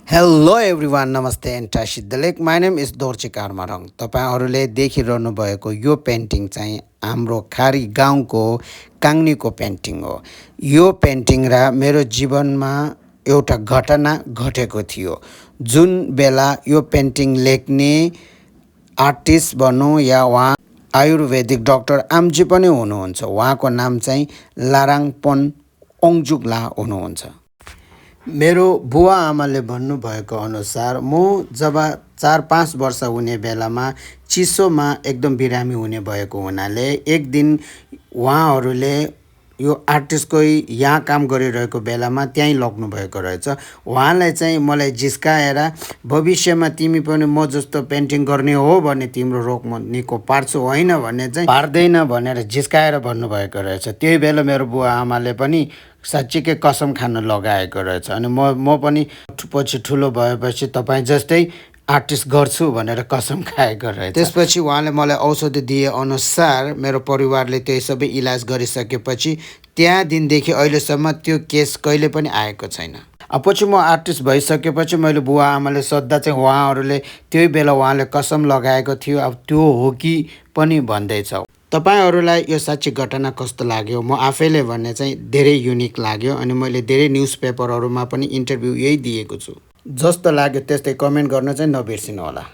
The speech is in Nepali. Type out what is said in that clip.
हेलो एभ्रिवान नमस्ते एन्ड टासिद लेक my name is Dorje Karmarang. तपाईँहरूले देखिरहनु भएको यो पेन्टिङ चाहिँ हाम्रो खारी गाउँको काङ्नीको पेन्टिङ हो। यो पेन्टिङ र मेरो जीवनमा एउटा घटना घटेको थियो। जुन बेला यो पेन्टिङ लेख्ने आर्टिस्ट भनौँ या उहाँ आयुर्वेदिक डाक्टर आमजी पनि हुनुहुन्छ। उहाँको नाम चाहिँ लाराङपन ओङजुगला हुनुहुन्छ। मेरो बुवा आमाले भन्नुभएको अनुसार म जब 4-5 वर्ष हुने बेलामा चिसोमा एकदम बिरामी हुने भएको हुनाले एक दिन उहाँहरूले यो आर्टिस्टको यहाँ काम गरिरहेको बेलामा त्यहीँ लग्नु भएको रहेछ। उहाँलाई चाहिँ मलाई जिस्काएर भविष्यमा तिमी पनि म जस्तो पेन्टिङ गर्ने हो भने तिम्रो रोग म निको पार्छु, होइन भने चाहिँ पार्दैन भनेर जिस्काएर भन्नुभएको रहेछ। त्यही बेला मेरो बुवा आमाले पनि साँच्चीकै कसम खान लगाएको रहेछ। अनि म पनि पछि ठुलो भएपछि तपाईँ जस्तै आर्टिस्ट गर्छु भनेर कसम खाएको रहेछ। त्यसपछि उहाँले मलाई औषधि दिए अनुसार मेरो परिवारले त्यही सबै इलाज गरिसकेपछि त्यहाँ दिनदेखि अहिलेसम्म त्यो केस कहिले पनि आएको छैन। पछि म आर्टिस्ट भइसकेपछि मैले बुवा आमाले सोद्धा चाहिँ उहाँहरूले त्यही बेला उहाँले कसम लगाएको थियो, अब त्यो हो कि पनि भन्दैछ। तपाईँहरूलाई यो साँच्ची घटना कस्तो लाग्यो? म आफैले भन्ने चाहिँ धेरै युनिक लाग्यो अनि मैले धेरै न्युज पेपरहरूमा पनि इन्टरभ्यू यही दिएको छु। जस्तो लाग्यो त्यस्तै कमेन्ट गर्न चाहिँ नबिर्सिनु होला।